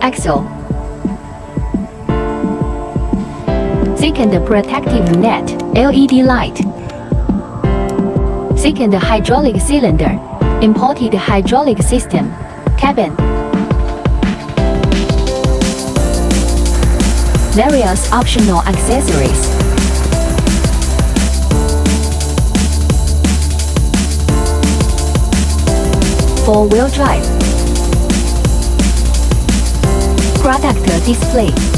axle. Second protective net, LED light. Second hydraulic cylinder, imported hydraulic system, cabin. Various optional accessories. Four-wheel drive. Product display.